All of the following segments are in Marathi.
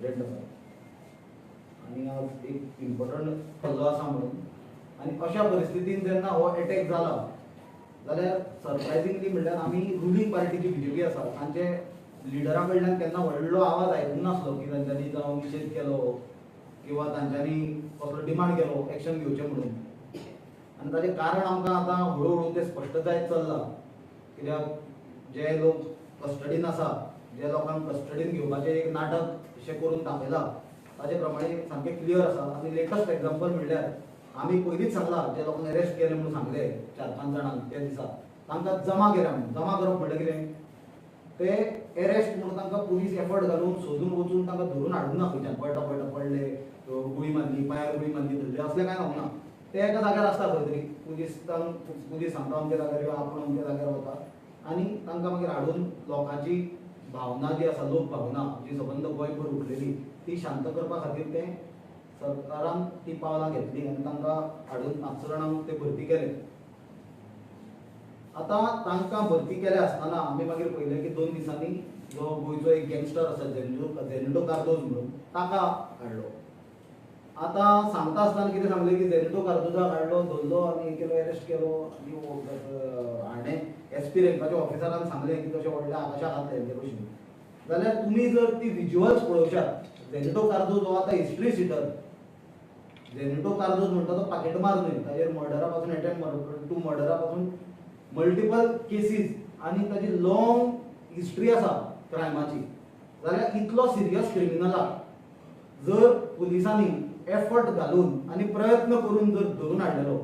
आणि आज एक इम्पॉर्टंट हल्लो आसा म्हणून आणि अशा परिस्थितीन जेन्ना हो अटॅक जाला जाल्यार सरप्रायझिंगली म्हणल्यार आमी रुलींग पार्टीची बीजेपी आसा तांचे लिडरा कडल्यान केन्ना व्हडलो आवाज आयकूंक नासलो की तांच्यांनी जावं निशेध केलो किंवा तांच्यांनी कसलो डिमांड केलो एक्शन घेवचें म्हणून. आनी ताचें कारण आमकां आतां हळू तें स्पश्ट जायत चल्लां, कित्याक जे लोक कस्टडीन आसा, जे लोकांक कस्टडीन घेवपाचें एक नाटक अशें करून दाखयलां ताचे प्रमाणे सामकें क्लियर आसा. आनी लेटस्ट एग्जाम्पल म्हणल्यार आमी पयलींच सांगलां जे लोकांक अरेस्ट केले म्हणून सांगले 4-5 जाणांक त्या दिसा तांकां जमा केल्या म्हणून. जमा करप म्हणल्यार कितें, ते अरेस्ट म्हणून तांकां पुलीस एफर्ट घालून सोदून वचून तांकां धरून हाडूंक ना खंयच्यान पळटा पडले गुळी मारली पांयार गुळी मारली धरली असलें कांय जावंक ना. ते एका जाग्यार आसता खंय तरी पुलीस सांगता अमके जाग्यार किंवा आपूण अमके जाग्यार वता आनी तांकां मागीर हाडून लोकांची भावना जी आसा लोक भावना जी सबंद गोंयभर उठलेली ती शांत करपा खातीर ते सरकारान ती पावलां घेतली आनी तांकां हाडून 5 जाणांक ते भरती केले. आतां तांकां भरती केले आसतना आमी मागीर पळयलें की 2 दिसांनी जो गोंयचो एक गँगस्टर आसा झेनिटो कार्दोज म्हणून ताका हाडलो. आतां सांगता आसतना कितें सांगलें की झेनिटो कार्दोजाक हाडलो, धरलो आनी केलो अरेस्ट केलो आनी हाणें एसपी रँकाच्या ऑफिसरान सांगलें की तशें व्हडल्या आकाशाक हात लायले भशेन. जाल्यार तुमी जर ती विज्युअल्स पळोवशात झेनिटो कार्दोज हो आतां हिस्ट्री सिटर. झेनिटो कार्दोज म्हणटा तो पाकिटमार न्हय, ताचेर मर्डरा पासून अटॅम्प्ट टू मर्डरा पासून मल्टिपल केसीस आनी ताची लॉंग हिस्ट्री आसा क्रायमाची. जाल्यार इतलो सिरियस क्रिमिनलाक जर पुलिसांनी एफर्ट घालून आनी प्रयत्न करून जर धरून हाडलेलो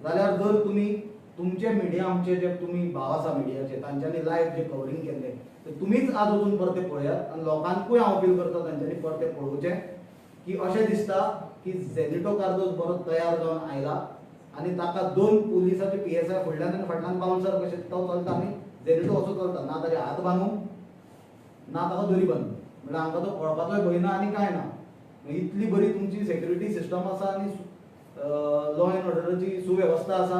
जाल्यार जर तुमी तुमचे मिडिया आमचे जे तुमी भाव आसा मिडियाचे तांच्यांनी लायव्ह जे कवरींग केल्लें तर तुमीच आज वचून परते पळयात आनी लोकांकूय हांव अपील करता तांच्यांनी परते पळोवचें की अशें दिसता की झेनिटो कार्दोज बरो तयार जावन आयला आनी ताका 2 पुलिसाचे PSI फुडल्यान आनी फाटल्यान बाउन्सर कशें तो चलता आनी झेनिटो असो चलता, ना ताचे हात बांदूंक ना ताका दोरी बांदूंक. म्हणल्यार आमकां तो पळोवपाचोय भंय ना आनी कांय ना. इतली बरी तुमची सेक्युरिटी सिस्टम आसा आनी लॉ एंड ऑर्डराची सुवेवस्था आसा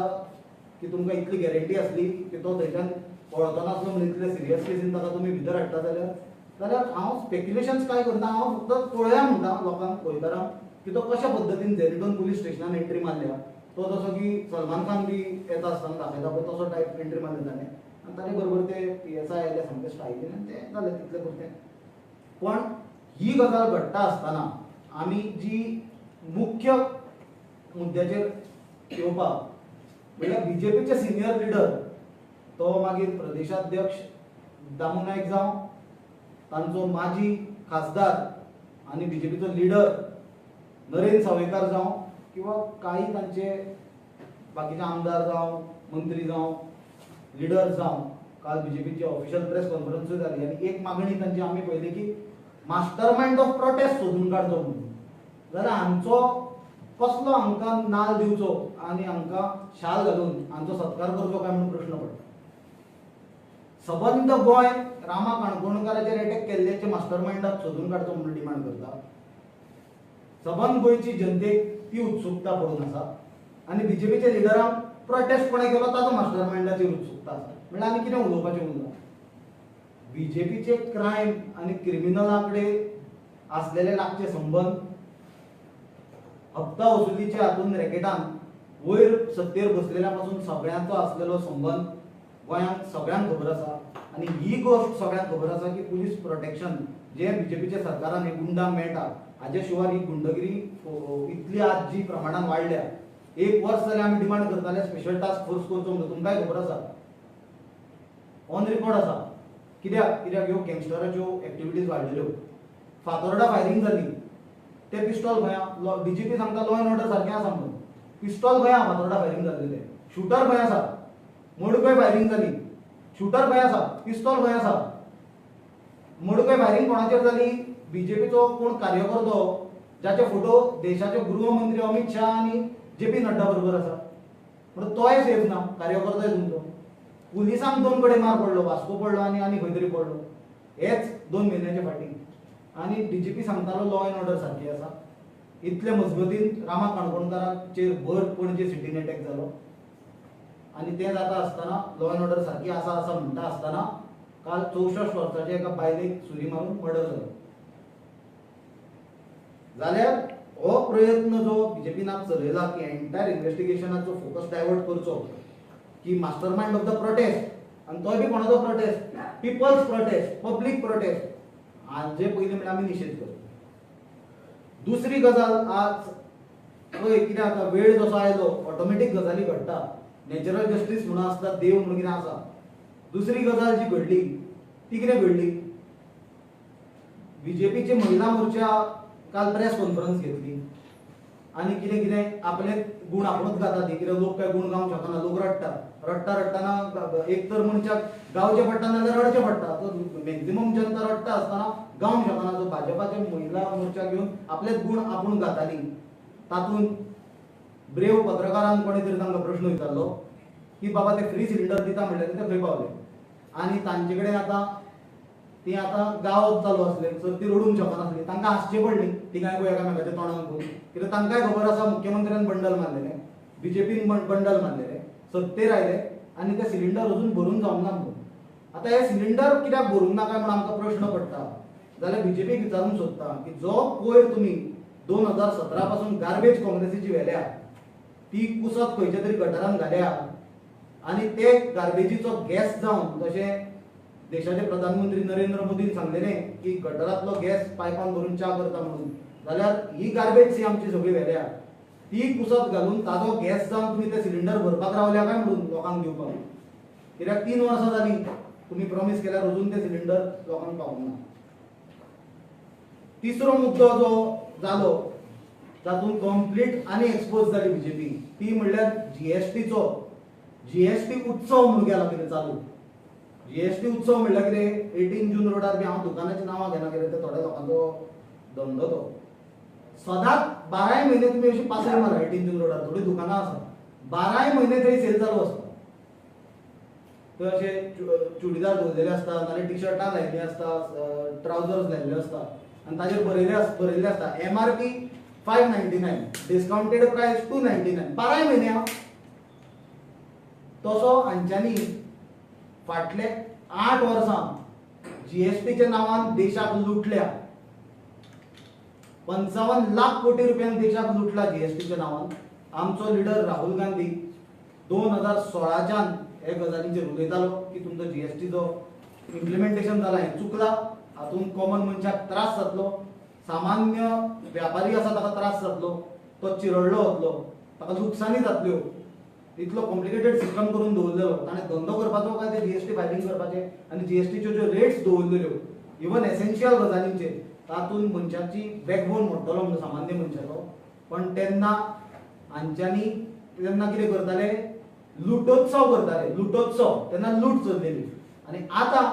की तुमकां इतली गॅरंटी आसली की तो थंयच्यान पळोवचो नासलो म्हणून इतले सिरियस केसीन ताका तुमी भितर हाडटा जाल्यार हांव स्पेक्युलेशन्स कांय करना. हांव फक्त पळया म्हणटा लोकांक गोंयकारांक की तो कशा पद्दतीन झेनिटोन पुलीस स्टेशनान एंट्री मारल्या. तो जसो की सलमान खान बी येता आसतना दाखयता पळय तसो टायप एंट्री मारली ताणें आनी ताचे बरोबर ते PSI आयले सामके स्टायलीन आनी तें जालें तितलें पुरतें. पण ही गजाल घडटा आसतना आमी जी मुख्य मुद्द्याचेर येवपाक म्हणल्यार BJPचे सिनियर लिडर तो मागीर प्रदेशाध्यक्ष दामू नायक जावं तांचो माजी खासदार आनी BJPचो लिडर नरेंद्र सावयकार जावं किंवा काही तांचे बाकीचे आमदार जावं मंत्री जावं लिडर जावं काल BJPची ऑफिशियल प्रेस कॉन्फरन्सूय जाली आनी एक मागणी तांची आमी पळयली की मास्टर माइंड ऑफ प्रोटेस्ट सोदून काडचो म्हणून. जाल्यार हांचो कसलो हांकां नाल दिवचो आनी हांकां शाल घालून हांचो सत्कार करचो काय म्हणून प्रश्न पडटा. सबंद गोंय रामा काणकोणकाराचेर अटॅक केल्ल्याचे मास्टर माइंडाक सोदून काडचो म्हणून डिमांड करता. सबंद गोंयची जनतेक ती उत्सुकता पडून आसा आनी BJPचे लिडरांक प्रोटेस्ट कोणें केलो ताचो मास्टर माइंडाचेर उत्सुकता आसा. म्हणल्यार आनी कितें उलोवपाचें उरना. BJPचे क्रायम आनी क्रिमिनला कडेन आसलेले लागचे संबंद हप्ता वसुलीचे हातून रॅकेटान वयर सत्तेर बसलेल्या पासून सगळ्यांचो आसलेलो संबंद गोंयांत सगळ्यांक खबर आसा. आनी ही गोश्ट सगळ्यांक खबर आसा की पुलीस प्रोटेक्शन जे BJPच्या सरकारान एक गुंडांक मेळटा हाजे शिवाय ही गुंडगिरी इतली आज जी प्रमाणान वाडल्या. 1 वर्स जालें आमी डिमांड करताले स्पेशल टास्क फोर्स करचो म्हणून. तुमकांय खबर आसा ऑन रिकॉर्ड आसा कित्याक ह्यो गँगस्टराच्यो एक्टिविटीज वाडलेल्यो. फातोर्डा फायरींग जाली ते पिस्टॉल खंय DGP सांगता लॉ एंड ऑर्डर सारकें आसा म्हणून. पिस्टॉल खंय फातोर्डा फायरींग जाल्लेले. शूटर खंय आसा. मडकय फायरींग जाली शूटर खंय आसा पिस्टॉल खंय आसा. मडकय फायरींग कोणाचेर जाली BJPचो कोण कार्यकर्तो जाचे फोटो देशाचे गृहमंत्री अमित शाह आनी JP नड्डा बरोबर आसा. म्हणून तोय सेफ ना कार्यकर्तोय तुमचो. पुलिसांक 2 कडेन मार पडलो, वास्को पडलो आनी खंय तरी पडलो हेच 2 म्हयन्याचे फाटीं. आनी DGP सांगतालो लॉ एंड ऑर्डर सारकी आसा. इतले मजगतीन रामा काणकोणकाराचेर भर पणजे सिटीन अटॅक जालो आनी तें जाता आसतना लॉ एंड ऑर्डर सारकी आसा म्हणटा आसतना काल 64 वर्साचे एका बायलेक सुरी मारून मर्डर जालो. जाल्यार हो प्रयत्न जो बीजेपीन चलयला की एंटायर इन्व्हेस्टिगेशनाचो फोकस डायवर्ट करचो की master mind of the protest आनी तोय बी कोणाचो protest people's protest public protest हाजे पयलीं म्हणजे आमी निशेध करता. दुसरी गजाल आज पळय कितें जाता वेळ जसो आयलो ऑटोमॅटीक गजाली घडटा नॅचरल जस्टीस म्हणून आसता देव म्हणून कितें आसा. दुसरी गजाल जी घडली ती कितें घडली बीजेपीची महिला मोर्चा काल प्रेस कॉन्फरन्स घेतली आनी कितें कितें आपले गुण आपुणूच गाता ती कितें लोक काय गुण गावंक शकना लोक रडटा एक तर मनशाक गावचें पडटा नाजाल्यार रडचें पडटा तो मॅक्झिमम जनता रडटा आसतना गावंक शकना जो भाजपाचे महिला मोर्चा घेवन आपलेच गुण आपूण गाताली. तातूंत ब्रेव पत्रकारांक कोणी तरी तांकां प्रश्न विचारलो की बाबा ते फ्री सिलिंडर दिता म्हणले ते खंय पावले आनी तांचे कडेन ती आतां गावप चालू आसले सो ती रडूंक शकनासली तांकां हांसचें पडली तिगांय पळय एकामेकाच्या तोंडान पळोवन कित्याक तांकांय खबर आसा मुख्यमंत्र्यान बंडल मारलेलें बीजेपीन बंडल मारलेलें सत्तेर आयले आनी ते सिलिंडर अजून भरून जावंक ना म्हणून. आतां हे सिलिंडर कित्याक भरूंक नाका म्हणून आमकां प्रश्न पडटा जाल्यार बीजेपीक विचारूंक सोदता की जो कोयर तुमी 2017 पासून गार्बेज काँग्रेसीची व्हेल्या ती कुसत खंयच्या तरी गटारान घाल्या आनी ते गार्बेजीचो गॅस जावन जशें देशाचे प्रधानमंत्री नरेंद्र मोदीन सांगलेलें की गटारांतलो गॅस पायपान भरून च्या करता म्हणून जाल्यार ही गार्बेज सी आमची सगळी व्हेल्या ती कुसत घालून ताजो गॅस जावन तुमी ते सिलिंडर भरपाक रावल्या काय म्हणून लोकांक दिवपाक कित्याक 3 वर्सां जालीं तुमी प्रॉमिस केल्यार अजून ते सिलिंडर लोकांक पावूंक ना. तिसरो मुद्दो जो जालो तातूंत कंप्लीट आनी एक्सपोज जाली बीजेपी ती म्हणल्यार जीएसटी उत्सव म्हणून गेला कितें चालू. जीएसटी उत्सव म्हणल्यार कितें 18 जून रोडार बी हांव दुकानाची नांवां घेना कितें ते थोड्या लोकांचो धंदो तो सदांच 12 म्हयने तुमी अशी पासय मारा 18 जून रोडार थोडी दुकानां आसा 12 म्हयने थंय सेल चालू आसता. थंय अशे चुडीदार दवरलेले आसता नाल्यार टी शर्टां लायिल्लीं आसता ट्रावजर्स लायिल्ले आसता आनी ताजेर बरयल्लें आसता MRP 599 डिस्काउंटेड प्रायस 299 12 म्हयने तसो हांच्यांनी फाटले 8 वर्सां जीएसटीच्या नांवान देशाक लुटल्या 55 लाख कोटी रुपयांक देशाक लुटला जीएसटीच्या नांवान. आमचो लिडर राहुल गांधी 2016च्यान हे गजालींचेर उलयतालो की तुमचो जीएसटीचो इम्प्लिमेंटेशन जाला हें चुकलां हातूंत कॉमन मनशाक त्रास जातलो सामान्य व्यापारी आसा ताका त्रास जातलो तो चिरडलो वतलो ताका लुकसाणी जातल्यो इतलो कॉम्प्लिकेटेड सिस्टम करून दवरलेलो ताणें धंदो करपाचो काय ते जीएसटी फायलिंग करपाचें आनी जीएसटीच्यो ज्यो रेट्स दवरलेल्यो इवन एसेन्शियल गजालींचेर तातूंत मनशाची बॅकबोन म्हणटलो म्हणून सामान्य मनशाचो पण तेन्ना हांच्यांनी तेन्ना कितें करताले लुटोत्सव करताले लुटोत्सव तेन्ना लूट चल्लेली आनी आतां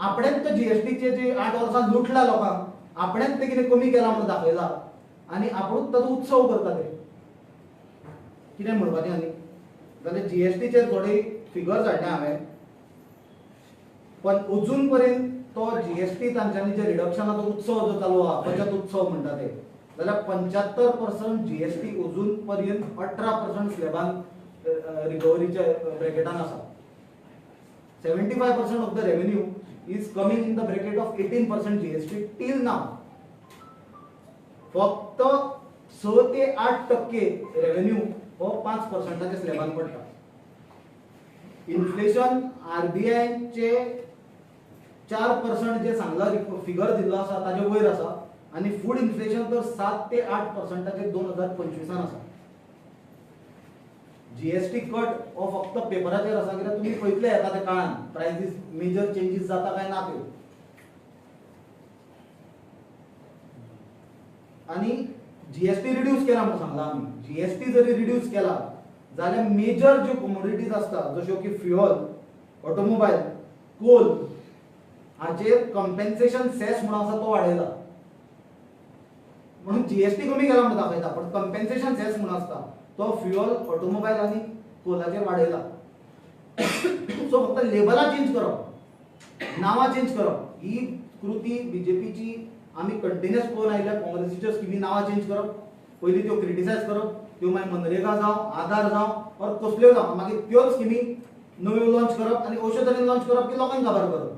आपणेच तो जीएसटीचे जे 8 वर्सां लुटला लोकांक आपणेच ते कितें कमी केला म्हणून दाखयला आनी आपुणूच ताचो उत्सव करता ते कितें म्हणपाचें आनी जाल्यार जीएसटीचेर थोडी फिगर्स हाडल्या हांवें पण अजून पर्यंत तो जीएसटी तांच्यांनी जे रिडक्शनाचो उत्सव जो चालू आहा बचत उत्सव म्हणटा ते जाल्यार 75% जीएसटी अजून पर्यंत 18% स्लॅबान रिकवरीच्या ब्रॅकेटान आसा. 75% of the revenue is coming in the bracket of 18% GST टील नाव. फक्त 6 ते 8% रेव्हेन्यू हो 5%च्या स्लॅबान पडटा. इन्फ्लेशन आरबीआयचे 4% जे सांगला फिगर दिल्लो आसा ताजे वयर आसा आनी फूड इन्फ्लेशन तर 7 ते 8%चे 2025 आसा. जीएसटी कट हो फक्त पेपराचेर आसा कित्याक तुमी पळयतले येता त्या काळान प्रायसीस मेजर चेंजीस जाता काय ना त्यो आनी जीएसटी रिड्यूस केला म्हणून सांगला आमी. जीएसटी जरी रिड्यूस केला जाल्यार मेजर ज्यो कमोडिटीज आसता जश्यो की फ्युअल ऑटोमोबायल कोल हाचेर कंपेन्सेशन सेस म्हणून आसा तो वाडयला म्हणून जीएसटी कमी केला म्हणून दाखयता पण कंपेन्सेशन सेस म्हणून आसता तो फ्युअल ऑटोमोबायल आनी कोलाचेर वाडयला. सो फक्त लेबलां चेंज करप नांवां चेंज करप ही कृती बीजेपीची आमी कंटिन्युअस पळोवन आयल्या. काँग्रेसीच्यो स्किमी नांवां चेंज करप पयलीं त्यो क्रिटिसायज करप त्यो मागीर मनरेगा जावं आधार जावं और कसल्यो जावं मागीर त्योच स्किमी नव्यो लॉन्च करप आनी अशे तरेन लॉन्च करप की लोकांक खबर करप.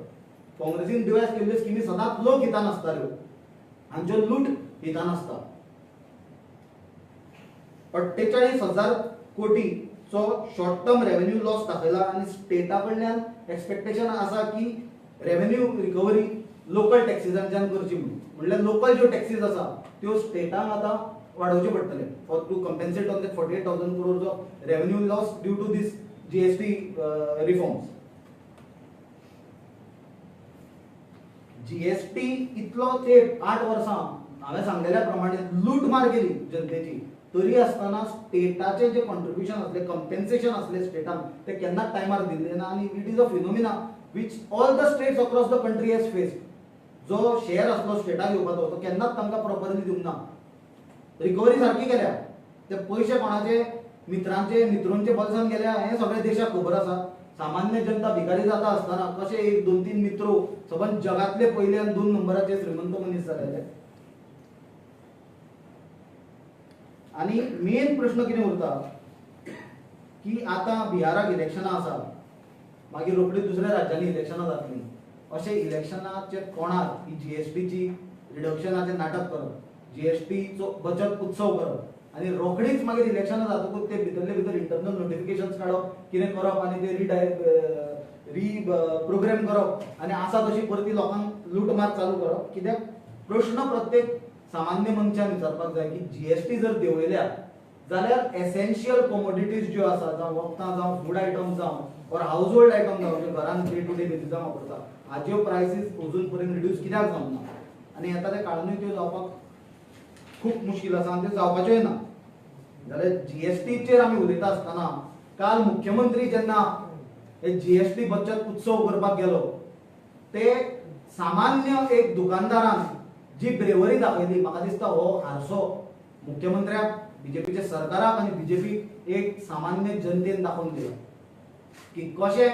काँग्रेसीन डिवायस केल्ल्यो स्किमी सदांच लोक हितान आसताल्यो हांच्यो लूट हितान आसता. 48,000 कोटीचो शॉर्ट टर्म रेव्हेन्यू लॉस दाखयला आनी स्टेटा कडल्यान एक्सपेक्टेशन आसा की रेव्हेन्यू रिकवरी लोकल टॅक्सीसांच्यान करची म्हणल्यार लोकल ज्यो टॅक्सीज आसा त्यो स्टेटांक आतां वाडोवचे पडटले for to compensate on the 48,000 crores of revenue loss due to these GST reforms. GST इतलो तेप 8 वर्सां हांवें सांगलेल्या प्रमाणे लूटमार केली जनतेची, तरी आसतना स्टेटाचे जे कॉन्ट्रिब्युशन असले कंपेन्सेशन असले स्टेटान ते केन्नाच टायमार दिल्ले ना. आनी it is a phenomena which all the states across the country has faced. जो शेअर असलो स्टेटाक येवपाचो तो केन्नाच तांकां प्रॉपरली दिवंक ना. रिकवरी सारकी केल्या, ते पयशे कोणाचे मित्रांचे मित्रूंचे बॉल्सान गेल्या हें सगळें देशाक खबर आसा. सामान्य जनता भिकारी जाता आसतना कशे 1-2-3 मित्र सबंद जगातले पयले आनी 2 नंबराचे श्रीमंत मनीस जालेले. आनी मेन प्रश्न कितें उरता की आतां बिहाराक इलेक्शनां आसा, मागीर रोखडी दुसऱ्या राज्यांनी इलेक्शनां जातलीं. अशे इलेक्शनाचे कोणाक ही जीएसटीची रिडक्शनाचें नाटक करप, जीएसटीचो बचत उत्सव करप आनी रोखडीच मागीर इलेक्शनां जातकूच ते भितरले भितर इंटरनल नोटिफिकेशन्स काडप, कितें करप आनी ते प्रोग्राम करप आनी आसा तशी परती लोकांक लूटमार चालू करप. कित्याक प्रश्न प्रत्येक सामान्य मनशान विचारपाक जाय की जीएसटी जर देंवयल्या जाल्यार एसेन्शियल कमोडिटीज ज्यो आसा, जावं वखदां जावं फूड आयटम्स जावं और हाऊस होल्ड आयटम जावं जे घरान डे टू डे बेसिसार वापरता, हाच्यो प्रायसीस अजून पर्यंत रिड्यूस कित्याक जावंक ना. आनी येता ते काळानूय त्यो जावपाक खूब मुश्कील आसा आनी त्यो जावपाच्योय ना. जाल्यार जीएसटीचेर आमी उलयता आसतना काल मुख्यमंत्री जेन्ना हे जीएसटी बचत उत्सव करपाक गेलो, ते सामान्य एक दुकानदारान जी ब्रेवरी दाखयली, म्हाका दिसता हो हारसो मुख्यमंत्र्याक, बीजेपीच्या सरकाराक आनी बीजेपी एक सामान्य जनतेन दाखोवन दिला की कशे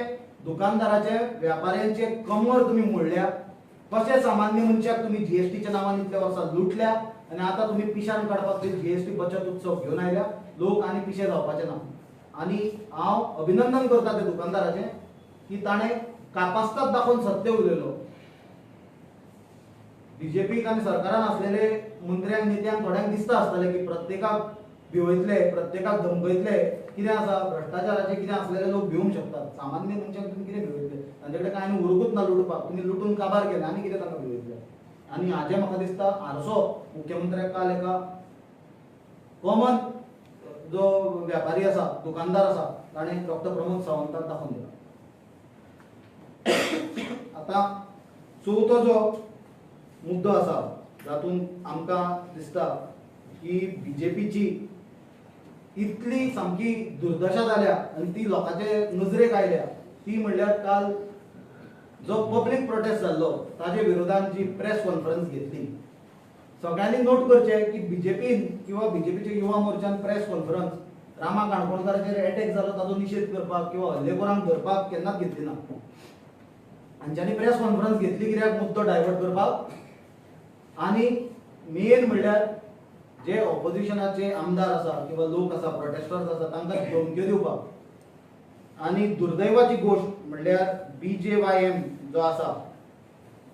दुकानदाराचे व्यापाऱ्यांचे कमर तुम्ही मोडल्या, कशे सामान्य मनशाक तुम्ही जीएसटीच्या नावान इतल्या वर्सां लुटल्या आनी आतां तुम्ही पिशान काडपाक जीएसटी बचत उत्सव घेवन आयल्या. लोक आनी पिशे जावपाचे ना. आनी हांव अभिनंदन करता त्या दुकानदाराचें की ताणें कापास्ताद दाखोवन सत्य उलयलो. बीजेपीक आनी सरकारान असलेले मंत्र्यांक नेत्यांक थोड्यांक दिसता आसतलें की प्रत्येकाक भिवयतले, प्रत्येकाक धमकयतले, कितें आसा भ्रष्टाचाराचें कितें असलेले लोक भिवूंक शकतात. सामान्य मनशाक तुमी कितें भिवयतले? तांचे कडेन कांय न्हू, उरगूच ना लुटपाक. तुमी लुटून काबार केले आनी कितें तांकां भिवयतले? आनी हाजें म्हाका दिसता हारसो मुख्यमंत्र्याक काल एका कॉमन जो व्यापारी आसा, दुकानदार आसा, ताणें डॉक्टर प्रमोद सावंताक दाखोवन दिला. आतां चवथो जो मुद्दो आसा जातूंत आमकां दिसता की बीजेपीची इतली सामकी दुर्दशा जाल्या आनी ती लोकांचे नजरेक आयल्या, ती म्हणल्यार काल जो पब्लीक प्रोटेस्ट जाल्लो ताजे विरोधान जी प्रेस कॉन्फरन्स घेतली. सगळ्यांनी नोट करचें की बीजेपीन किंवा बीजेपीच्या युवा मोर्चान प्रेस कॉन्फरन्स रामा काणकोणकाराचेर अटॅक जालो ताचो निशेध करपाक किंवा हल्लेखोरांक धरपाक केन्नाच घेतली ना. हांच्यांनी प्रेस कॉन्फरन्स घेतली कित्याक मुद्दो डायवर्ट करपाक आनी मेन म्हणल्यार जे ऑपोजिशनाचे आमदार आसा किंवा लोक आसा, प्रोटेस्टर्स आसा, तांकां धमक्यो दिवपाक. आनी दुर्दैवाची गोष्ट म्हणल्यार BJYM जो आसा,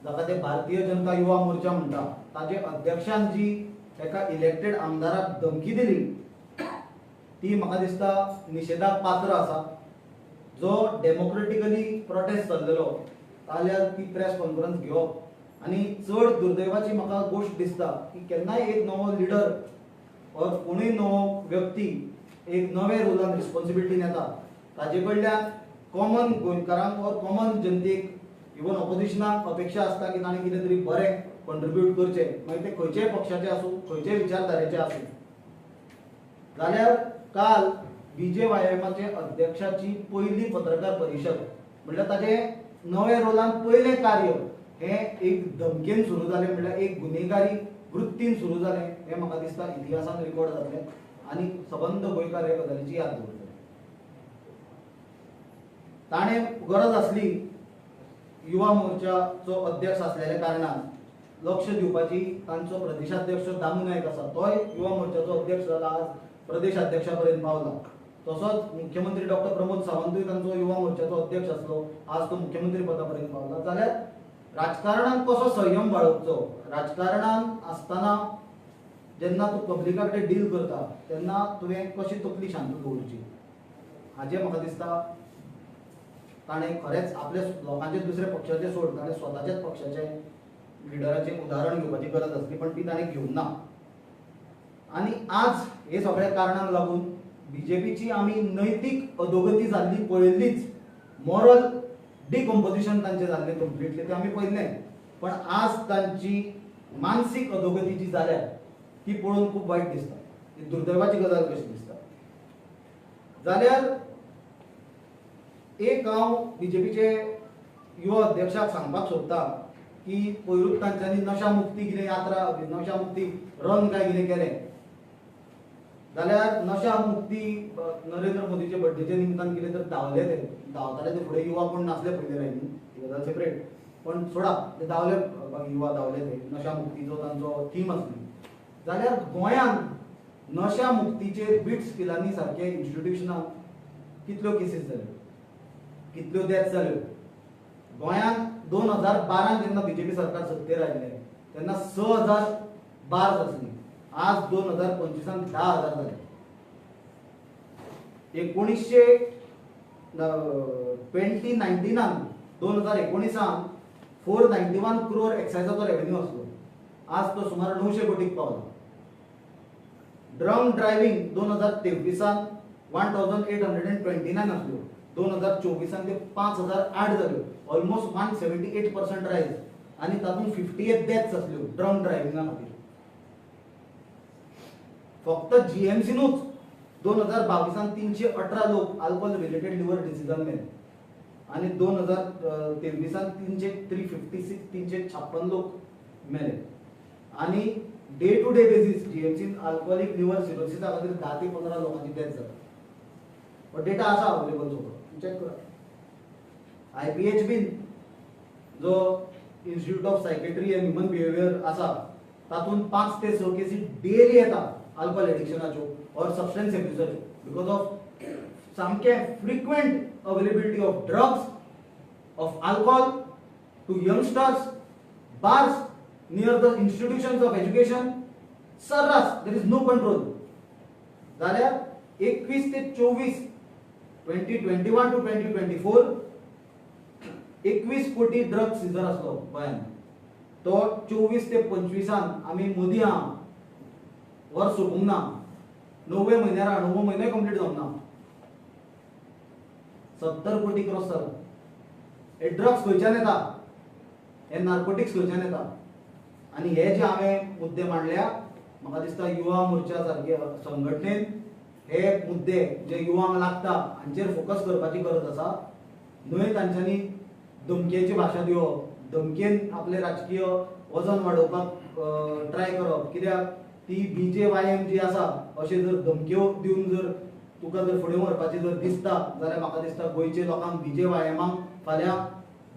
जाका ते भारतीय जनता युवा मोर्चा म्हणटा, ताचे अध्यक्षान जी एका इलेक्टेड आमदाराक धमकी दिली ती म्हाका दिसता निशेधाक पात्र आसा. जो डेमोक्रेटिकली प्रोटेस्ट जाल्लेलो जाल्यार ती प्रेस कॉन्फरन्स घेवप. आनी चड दुर्दैवाची म्हाका गोष्ट दिसता की केन्नाय एक नवो लिडर और कोणूय नवो व्यक्ती एक नवे रोलान रिस्पॉन्सिबिलिटीन येता, ताजे कडल्यान कॉमन गोंयकारांक और कॉमन जनतेक इवन ऑपोजिशनाक अपेक्षा आसता की ताणें कितें तरी बरें कॉन्ट्रिब्यूट करचें, मागीर ते खंयचेय पक्षाचे आसूं, खंयचेय विचारधारेचे आसूं. जाल्यार काल BJYMचे अध्यक्षाची पयली पत्रकार परिशद म्हणल्यार ताजें नवे रोलान पयलें कार्य हें एक धमकेन सुरू जालें, म्हणल्यार एक गुन्हेगारी वृत्तीन सुरू जालें. हें म्हाका दिसता इतिहासान रिकॉर्ड जातलें आनी सबंद गोंयकार हे गजालीची याद दवरतले. ताणें गरज आसली युवा मोर्चाचो अध्यक्ष आसलेल्या कारणान लक्ष दिवपाची. तांचो प्रदेशाध्यक्ष दामू नायक आसा, तोय युवा मोर्चाचो अध्यक्ष जाला, आज प्रदेशाध्यक्षा पर्यंत पावला. तसोच मुख्यमंत्री डॉक्टर प्रमोद सावंतूय तांचो युवा मोर्चाचो अध्यक्ष आसलो, आज तो मुख्यमंत्री पदा पर्यंत पावला. जाल्यार राजकारणान कसो संयम बाळगचो, राजकारणान आसतना जेन्ना तूं पब्लिका कडेन डील करता तेन्ना तुवें कशी तकली शांत दवरची हाजें म्हाका दिसता ताणें खरेंच आपल्या लोकांचे दुसऱ्या पक्षाचे सोड ताणें स्वताच्याच पक्षाचे लिडराचें उदाहरण घेवपाची गरज आसली पण ती ताणें घेवंक ना. आनी आज हे सगळ्या कारणांक लागून बीजेपीची आमी नैतीक अधोगती जाल्ली पळयल्लीच, मॉरल डिकम्पोजिशन तांचें जाल्लें कंप्लिटली तें आमी पळयल्लें. पण आज तांची मानसीक अधोगती जी जाल्या ती पळोवन खूब वायट दिसता. ही दुर्दैवाची गजाल कशी दिसता. जाल्यार एक हांव बीजेपीचे युवा अध्यक्षाक सांगपाक सोदता की पयरूच तांच्यांनी नशा मुक्ती कितें यात्रा नशा मुक्ती रन काय कितें केलें जाल्यार नशा मुक्ती नरेंद्र मोदीचे बर्थडेच्या निमतान कितें तर धांवताले ते फुडें युवा कोण नासले पयले लायनी ती गजाल सेपरेट पण सोडा ते धांवले युवा धांवले ते नशा मुक्तीचो तांचो थीम आसली. जाल्यार गोंयांत नशा मुक्तीचेर बीट स्किलांनी सारके इन्स्टिट्युशनां कितल्यो केसीस जाल्यो, कितल्यो डेथ्स जाल्यो. गोंयांत 2012 जेन्ना बीजेपी सरकार सत्तेर आयिल्लें तेन्ना 6,000 बार्स आसली. आज 2025 10,000 जाले. 2019 491 crore एक्सायजाचो रेव्हेन्यू आसलो. आज तो सुमार 900 कोटीक पावला. ड्रंक ड्रायव्हिंग 2023 1829 आसल्यो. 2024 ते 5,008 जाल्यो. ऑलमोस्ट 178% रायज. आनी तातूंत 58 डेथ्स आसल्यो ड्रंक ड्रायव्हिंगा खातीर. फक्त जीएमसीनूच 2022 318 लोक अल्कोहोल रिलेटेड लिव्हर डिसीजान मेले आनी 2023 356 लोक मेले. आनी डे टू डे बेसीस जीएमसीन अल्कोहोलिक लिव्हर सिरोसिसा खातीर 10 ते 15 लोकांची डेथ जाता. हो डेटा आसा अवेलेबल सगळो चेक करा. आयपीएच बीन जो institute of psychiatry and human behaviour आसा तातूंत 5 ते 6 केसी डेली येता अल्कोहोल एडिक्शनाच्यो और सबस्टन्स एब्युजाच्यो बिकॉज ऑफ सामके frequent availability of drugs of alcohol to youngsters bars near the institutions of education. सर्रास देर इज नो कंट्रोल. जाल्यार 21 ते 24 2021 टू 2024 21 कोटी ड्रग सिजर आसलो गोंयांत. तो 24 ते 25 आमी मोदी आहा वर्स सोंपूंक ना. 9 म्हयने कंप्लीट जावंक ना. 70 कोटी क्रॉस जाला. हे ड्रग्स खंयच्यान येता, हे नार्कोटिक्स खंयच्यान येता. आनी हे जे हांवें मुद्दे मांडल्या म्हाका दिसता युवा मोर्चा सारके संघटनेन हे मुद्दे जे युवांक लागता हांचेर फोकस करपाची गरज आसा. न्हय तांच्यांनी धमकेची भाशा दिवप, धमकेन आपले राजकीय वजन वाडोवपाक ट्राय करप. कित्याक ती BJYM जी आसा अशें जर धमक्यो दिवन जर तुका जर फुडें व्हरपाचें जर दिसता जाल्यार म्हाका दिसता गोंयचे लोकांक BJYMाक फाल्यां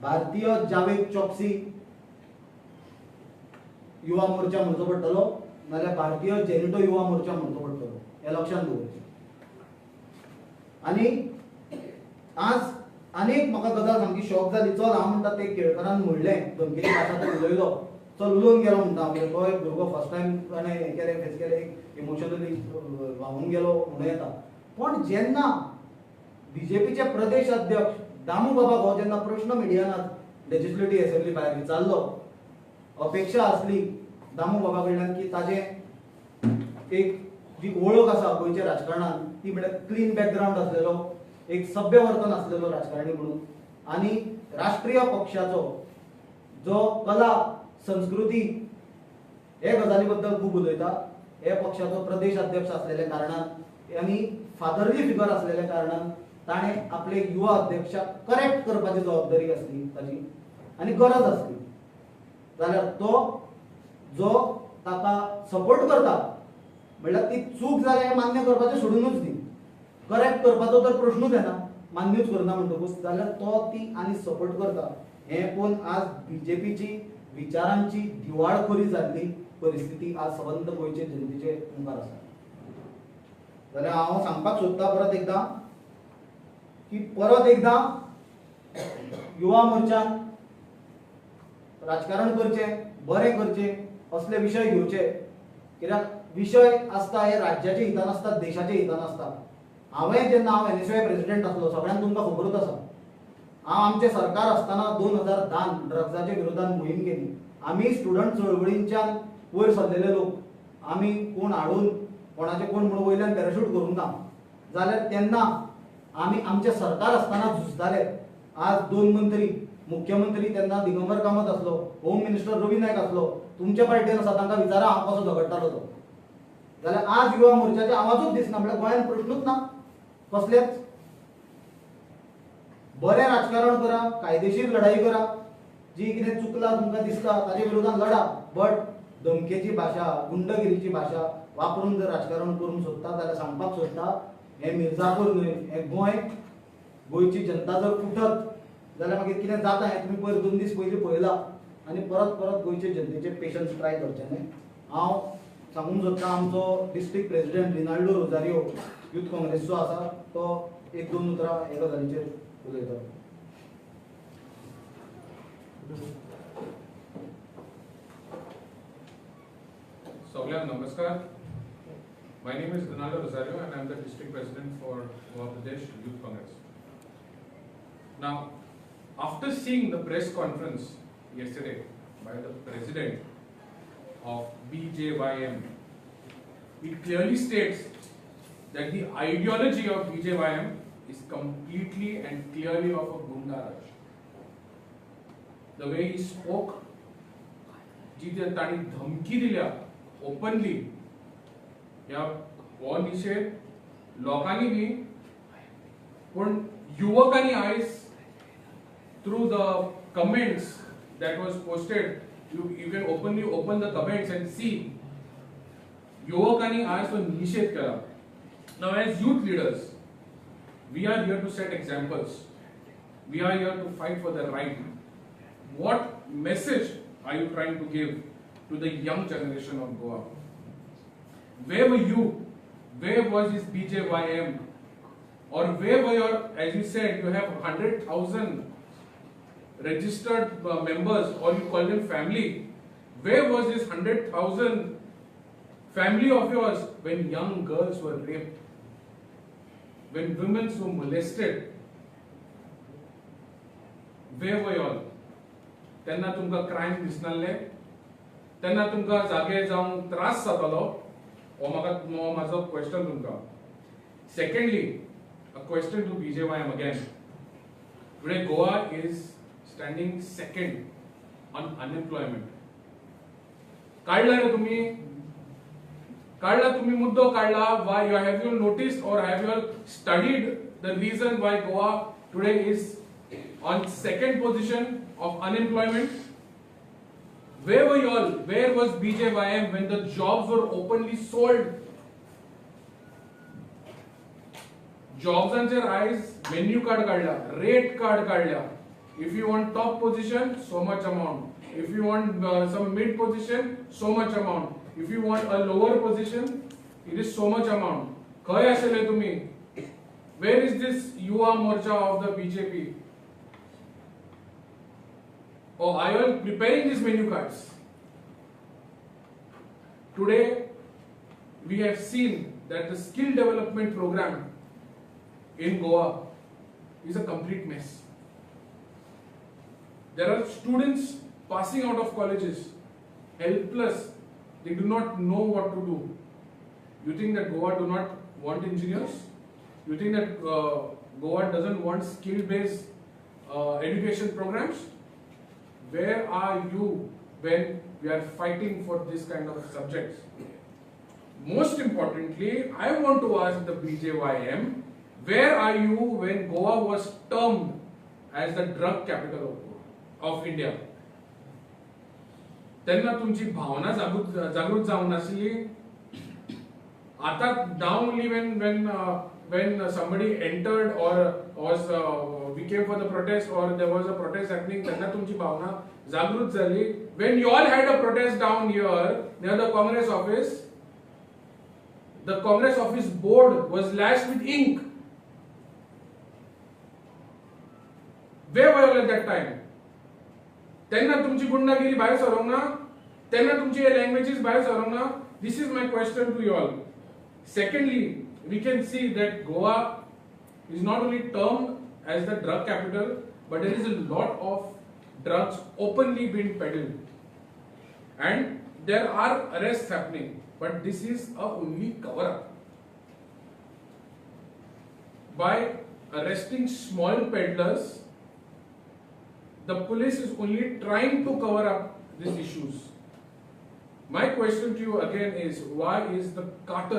भारतीय जावेद चॉक्सी युवा मोर्चा म्हणचो पडटलो नाल्यार भारतीय जेनिटो युवा मोर्चा म्हणचो पडटलो. हें लक्षांत दवरचें. आनी आज आनीक म्हाका गजाल सामकी शॉक जाली. चल हांव म्हणटा ते केळकरान म्हणलें धमकेची भाशा तो उलयलो चल उलोवन गेलो म्हणटा हांव. तो एक भुरगो फर्स्ट टायम ताणें हें केलें फेस केलें एक इमोशनली व्हांवून गेलो म्हणून येता. पण जेन्ना बीजेपीचे प्रदेश अध्यक्ष दामू बाबा हो जेन्ना प्रश्न मिडियानात लेजिस्लेटिव्ह असेंब्ली भायर विचारलो, अपेक्षा आसली दामू बाबा कडल्यान की ताजें एक जी वळख आसा गोंयच्या राजकारणान ती म्हळ्यार क्लीन बॅकग्रावंड आसलेलो, एक सभ्य वर्तन आसलेलो राजकारणी म्हणून, आनी राष्ट्रीय पक्षाचो जो कला संस्कृती हे गजाली बद्दल खूब उलयता. हे पक्षाचो प्रदेश अध्यक्ष आसलेल्या कारणान आनी फादरली फिगर आसलेल्या कारणान ताणें आपले युवा अध्यक्षाक करेक्ट करपाची जबाबदारी आसली ताची आनी गरज आसली. जाल्यार तो जो ताका सपोर्ट करता म्हणल्यार ती चूक जाल्या हें मान्य करपाचें सोडूनच दी. करेक्ट करपाचो तर प्रश्नूच येना, मान्यूच करना म्हणटकूच जाल्यार तो ती आनी सपोर्ट करता. हें पळोवन आज बीजेपीची विचारांची दिवाळखोरी जाल्ली परिस्थिती आज संबंध गोंयचे जनतेचे मुखार आसा. जाल्यार हांव सांगपाक सोदता परत एकदा युवा मोर्चान राजकारण करचें, बरें करचें, असले विशय घेवचे कित्याक विषय आसता हे राज्याच्या हितान आसतात, देशाच्या हितान आसतात. हांवें जेन्ना हांव NSY प्रेसिडेंट आसलो, सगळ्यांक तुमकां खबरूच आसा, हांव आमचें सरकार आसतना 2010 ड्रग्साच्या विरोधात मोहीम केली. आमी स्टुडंट चळवळींच्यान वयर सरलेले लोक, आमी कोण हाडून कोणाचे कोण म्हणून वयल्यान पॅराशूट करूंक ना. जाल्यार तेन्ना आमी आमचें सरकार आसतना झुजताले. आज 2 मंत्री, मुख्यमंत्री तेन्ना दिगंबर कामत आसलो, होम मिनिस्टर रवी नायक आसलो, तुमच्या पार्टीन आसा, तांकां विचारा हांव कसो झगडटालो तो. जाल्यार आज युवा मोर्चाचे आवाजूच दिसना, म्हळ्यार गोंयांत प्रश्नूच ना कसलेच. बरें राजकारण करा, कायदेशीर लढाई करा, जी कितें चुकलां तुमकां दिसता ताचे विरोधात लढा. बट धमकेची भाशा, गुंडगिरीची भाशा वापरून जर राजकारण करूंक सोदता जाल्यार सांगपाक सोदता हे मिर्जापूर न्हय, हे गोंय. गोंयची जनता जर उठत जाल्यार मागीर कितें जाता हें तुमी पयर 2 दीस पयलीं पळयलां. आनी परत परत गोंयचे जनतेचे पेशन्स ट्राय करचे न्हय. हांव सांगूंक सोदता, आमचो district president Rinaldo Rosario youth काँग्रेसचो आसा, तो 1-2 उतरां हे गजालीचेर उलयता. सगळ्यांना नमस्कार. My name is Ronaldo Rosario and I am the district president for Goa Pradesh Youth Congress. Now, after seeing the press conference yesterday by the president of BJYM, it clearly states that the ideology of BJYM is completely and clearly of a Gunda Raj. The way he spoke, जी ताणी धमकी दिल्या ओपनली, या हो निषेध लोकांनी बी, पण युवकांनी आयज through the comments that was posted, you can openly open the comments and see युवकांनी आज तो निषेध केला. Now as youth leaders, we are here to set examples. We are here to fight for the right. What message are you trying to give to the young generation of Goa? Where were you? Where was this BJYM? Or where were your, as you said, you have 100,000 registered members, or you call them family. Where was this 100,000 family of yours when young girls were raped? When women were molested? Where were you all? तेन्ना तुमकां क्रायम दिसनासले, तेन्ना तुमकां जागे जावन त्रास जातालो. हो म्हाजो क्वेश्चन तुमकां. Secondly, a question to BJYM again. Today Goa is standing second on unemployment. काढला रे तुम्ही मुद्दो काढला. Why have you noticed or have you studied the reason why Goa today is on second position of unemployment? Where were you all? Where was BJYM when the jobs were openly sold? Jobs and eyes, menu card काढला, rate card काढला. If you want top position, so much amount. If you want some mid position, so much amount. If you want a lower position, it is so much amount. खंय आशिल्ले तुम्ही? Where is this Yuva Morcha of the BJP? Oh, I was preparing these menu cards. Today, we have seen that the skill development program in Goa is a complete mess. There are students passing out of colleges, helpless. They do not know what to do. You think that Goa do not want engineers? You think that Goa doesn't want skill-based education programs? Where are you when we are fighting for this kind of subjects? Most importantly, I want to ask the BJYM, where are you when Goa was termed as the drug capital of India? तेन्ना तुमची भावना जागृत जावंक नाशिल्ली. आता now only when somebody entered or we came for the protest or there was a protest happening, तेन्ना तुमची भावना जागृत झाली. When you all had a protest down here near the Congress office board was lashed with ink. Where were you all at that time? तेन्ना तुमची गुंडागिरी भायर सरोंक ना, तेन्ना तुमची लँग्वेजीस भायर सरोंक ना. This is my question to you all. Secondly, we can see that Goa is not only termed as the drug capital, but there is a lot of drugs openly being peddled. And there are arrests happening, but this is a only cover-up. By arresting small peddlers, the police is only trying to cover up these issues. My question to you again is, why is the drug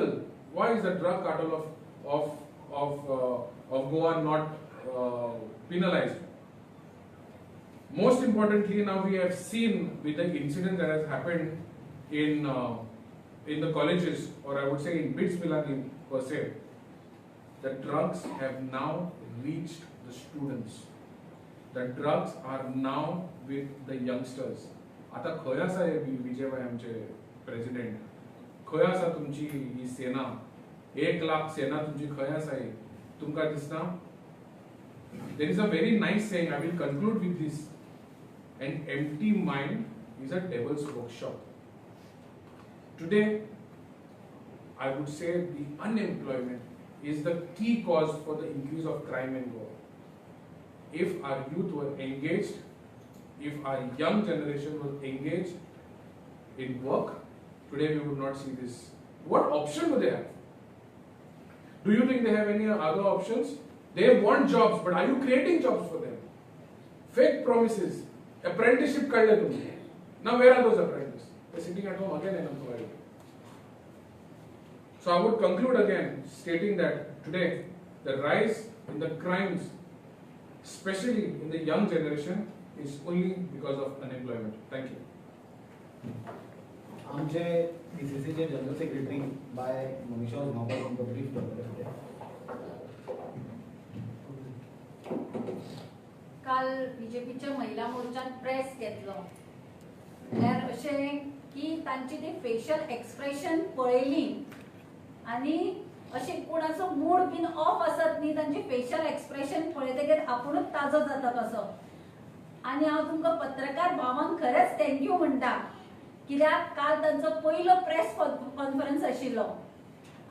cartel of Goa not penalized? Most importantly, now we have seen with the incident that has happened in the colleges, or I would say in BITS Pilani per se, the drugs have now reached the students. The drugs are now with the youngsters. आता खंय आसा हे विजयभाई आमचे प्रेसिडेंट, खंय आसा तुमची ही सेना, 1 लाख सेना तुमची खंय आसा ही, तुमकां दिसना? There is a very nice saying, I will conclude with this: an empty mind is a devil's workshop. Today, I would say the unemployment is the key cause for the increase of crime in Goa. If our youth were engaged, if our young generation was engaged in work, today we would not see this. What option do they have? Do you think they have any other options? They want jobs, but are you creating jobs for them? Fake promises, apprenticeship kadle tumne. Now where are those apprentices? They're sitting at home again and unemployed. So I would conclude again stating that today the rise in the crimes, especially in the young generation, is only because of unemployment. Thank you. आमचे PCCचे जनरल सेक्रेटरी बाय मनीषा म्हाका तुमकां ब्रीफ करतले. काल बीजेपीच्या महिला मोर्चात प्रेस घेतलो, तर अशें की तांची ती फेशियल एक्सप्रेशन पळयली आनी अशें कोणाचो मूड बीन ऑफ आसत न्ही, तांची फेशियल एक्सप्रेशन पळयतकीर आपुणूच ताजो जाता कसो. आनी हांव तुमकां पत्रकार भावांक खरेंच थँक्यू म्हणटा, कित्याक काल तांचो पयलो प्रेस कॉन्फरन्स आशिल्लो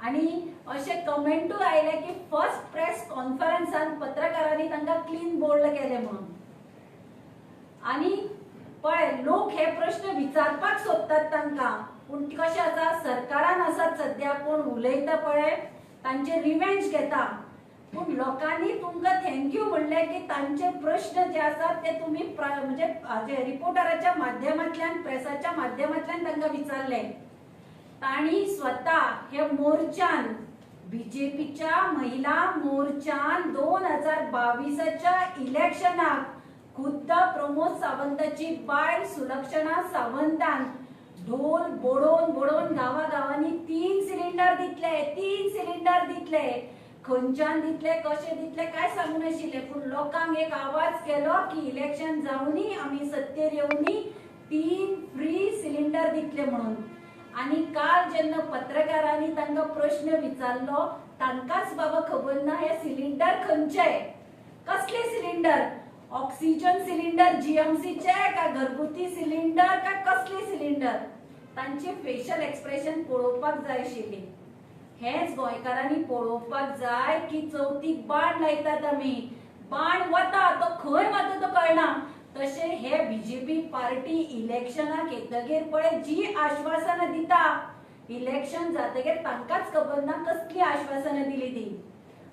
आनी अशे कमेंटूय आयले की फर्स्ट प्रेस कॉन्फरन्सान पत्रकारांनी तांकां क्लीन बोल्ड केले म्हणून. आनी पळय, लोक हे प्रश्न विचारपाक सोदतात तांकां, पूण कशें आसा, सरकारान आसात सद्या कोण उलयता पळय तांचे रिवेंज घेता. पूण लोकांनी तुमकां थँक्यू म्हणले की तांचे प्रश्न जे आसात ते तुमी म्हणजे रिपोर्टराच्या माध्यमांतल्यान, प्रेसाच्या माध्यमांतल्यान तांकां विचारले. तांणी स्वता हे मोर्चान, बीजेपीच्या महिला मोर्चान 2022च्या इलेक्शनाक खुद्द प्रमोद सावंताची बायल सुलक्षणा सावंतान ढोल बोडोवन गावांनी 3 सिलिंडर दितले. खंयच्यान दितले, कशे दितले काय सांगू नाशिल्ले, पूण लोकांक एक आवाज केलो की इलेक्शन जावनी आमी सत्तेर येवनी 3 फ्री सिलिंडर दितले म्हणून. आनी काल जेन्ना पत्रकारांनी तांकां प्रश्न विचारलो, तांकांच बाबा खबर ना हे सिलिंडर खंयचे, कसले सिलिंडर, ऑक्सिजन सिलिंडर जीएमसीचे का घरगुती सिलिंडर का कसले सिलिंडर. तांचे फेशियल एक्सप्रेशन पळोवपाक जाय आशिल्ली. हेच गोंयकारांनी पळोवपाक जाय की चवथीक बाण लायतात आमी, बाण वता तो खंय वता तो कळना. तशे हे बीजेपी पार्टी इलेक्शनाक येतकीर पळय जी आश्वासनां दिता, इलेक्शन जातकीर तांकांच खबर ना कसली आश्वासनां दिली ती.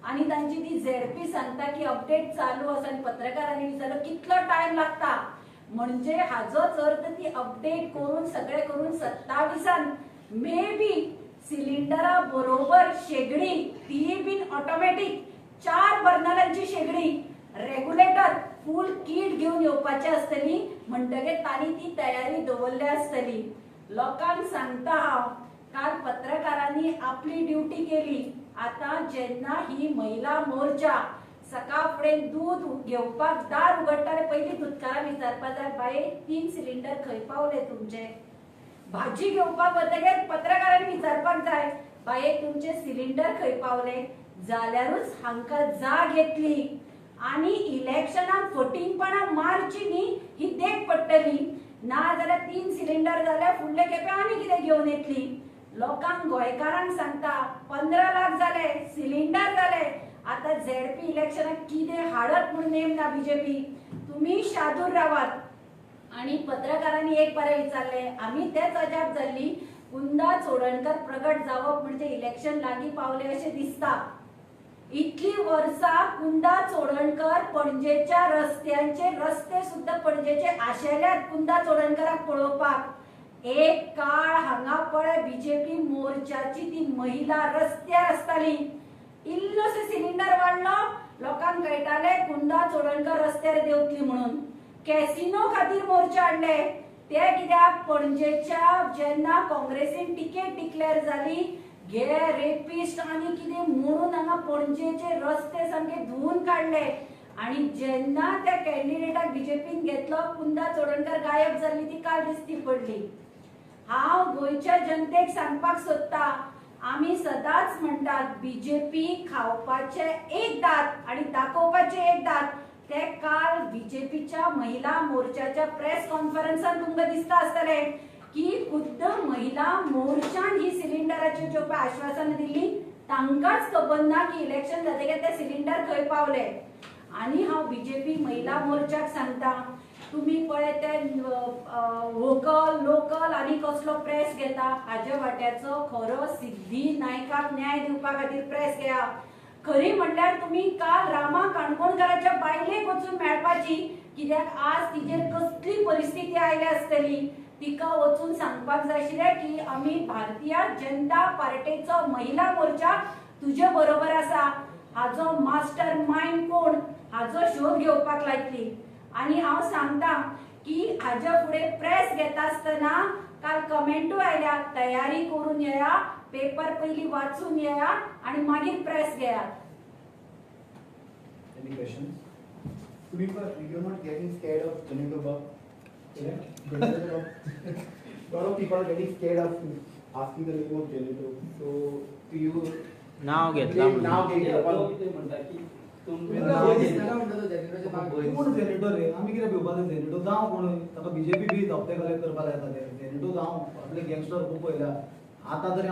आनी तांची ती झेडपी सांगता की अपडेट चालू आसा, आनी पत्रकारांनी विचारलो कितलो टायम लागता, म्हणजे हाजोच अर्थ ती अपडेट करून सगळे करून 27 मे बी सिलिंडरा बरोबर शेगडी, ती बीन ऑटोमॅटिक 4 बर्नरांची शेगडी, रेग्युलेटर फुल किट घेऊन येवपाची आसतली, म्हणटकीर तांणी ती तयारी दवरली आसतली. लोकांक सांगता हांव, काल पत्रकारांनी आपली ड्युटी केली. आता जेन्ना ही महिला मोर्चा सकाळ फुडें दूध घेवपाक दार उगडटाले, पयलीं दुधकारां विचारपाक जाय, बाये 3 सिलिंडर खंय पावले तुमचे. भाजी घेवपाक वतकीर पत्रकारांनी विचारपाक जाय, बाये तुमचे सिलिंडर खंय पावले, जाल्यारूच हांकां जाग येतली. आनी इलेक्शनाक फटींगपणां मारची न्ही ही देख पडटली, ना जाल्यार 3 सिलिंडर जाल्यार फुडले खेपे आनी कितें घेवन येतली. लोकांक गोंयकारांक सांगता 15 लाख जाले, सिलिंडर जाले. आता झेडपी इलेक्शनाक कितें हाडत म्हूण नेम ना बीजेपी. तुम्ही शादूर रावात. आणि पत्रकारांनी एक बरें विचारले, आम्ही तेच अजाप जाल्ली, कुंदा चोडणकर प्रगट जावप म्हणजे इलेक्शन लागीं पावले अशें दिसता. इतली वर्सां कुंदा चोडणकर पणजेच्या रस्त्यांचे रस्ते सुद्धा पणजेचे आशेल्यात कुंदा चोडणकराक पळोवपाक. एक काळ हांगा पळय बीजेपी मोर्चाची ती महिला रस्त्यार आसताली. इल्लोसो सिलिंडर वाडलो, लोकांक कळटाले कुंदा चोडणकर रस्त्यार देवतली म्हणून. कॅसिनो खातीर मोर्चा हाडले. ते कित्याक पणजेच्या जेन्ना काँग्रेसीन टिकेट डिक्लेअर जाली, घे रेपिस्ट आनी कितें म्हणून हांगा पणजेचे रस्ते सामके धुवून काडले. आणि जेन्ना त्या कॅन्डिडेटाक बीजेपीन घेतलो, कुंदा चोडणकर गायब जाल्ली ती काल दिसती पडली. हांव गोंयच्या जनतेक सांगपाक सोदता, आमी सदांच म्हणटात बीजेपी खावपाचे एक दात आणि दाखोवपाचे एक दात. ते काल बीजेपीच्या महिला मोर्चाच्या प्रेस कॉन्फरन्सान तुमकां दिसता आसतले की खुद्द महिला मोर्चान ही सिलिंडराची ज्यो पळय आश्वासनां दिल्ली तांकांच खबर ना की इलेक्शन जातकीर ते सिलिंडर खंय पावले. आणि हांव बीजेपी महिला मोर्चाक सांगता, तुम्ही पळय ते व्होकल लोकल आणि कसलो प्रेस घेता, हाज्या वाट्याचो खरो सिद्धी नायकाक न्याय दिवपा खातीर प्रेस घेया. खरी म्हणल्यार तुम्ही काल रामा काणकोणकाराच्या बायलेक वचून मेळपाची, कित्याक आज तिचेर कसली परिस्थिती आयली आसतली. तिका वचून सांगपाक जाय आशिल्लें की आमी भारतीय जनता पार्टीचो महिला मोर्चा तुजे बरोबर आसा. हाजो मास्टर माइंड कोण हाजो शोध घेवपाक लायतली. आणि हांव सांगता की हाज्या फुडें प्रेस घेता आसतना काल कमेंटू आयल्या, तयारी करून येया, पेपर पयली वाचून येया आणि मागीर प्रेस घेयात. Any questions? You're not getting scared of Janitor Bug. Lot of people are getting scared of asking the name of Janitor. So, do you नाव घेतला now get कोण झेनेटो रे? आमी कितें भिवपाचें? झेनेटो जावं कोण, ताका बीजेपी बी धपते कलेक्ट करपाक लायता ते. झेनेटो जावं, आपले गँगस्टर खूब पयल्या. आतां तरी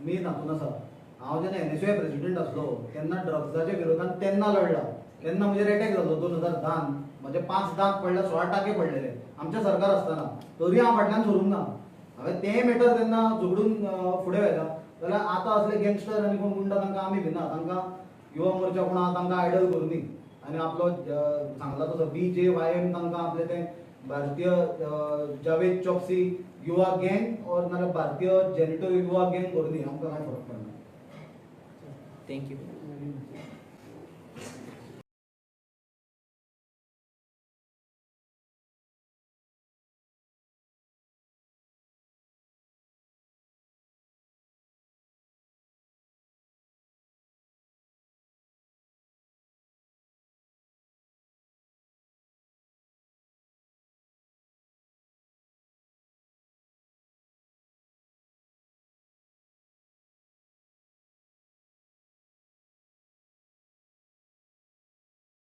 मेन हातून आसा. हांव जेन्ना NSUI प्रेसिडेंट आसलो तेन्ना ड्रग्साच्या विरोधान तेन्ना लढला. तेन्ना म्हजेर अटॅक जालो 2010. म्हजे 5 दात पडले, 16 टाके पडलेले आमच्या सरकार आसतना. तरी हांव फाटल्यान सोडूंक ना. हांवें तें मॅटर तेन्ना झगडून फुडें व्हेला. जाल्यार आतां असले गँगस्टर आनी कोण गुंडा तांकां आमी भिना. तांकां युवा मोर्चा कोण आहा तांकां आयडल करूं दी. आनी आपलो सांगला तसो BJYM तांकां आपलें तें भारतीय जावेद चौकसी युवा गँग और नाल्यार भारतीय जेनिटो युवा गँग करूं दी. आमकां कांय फरक पडना. थँक्यू.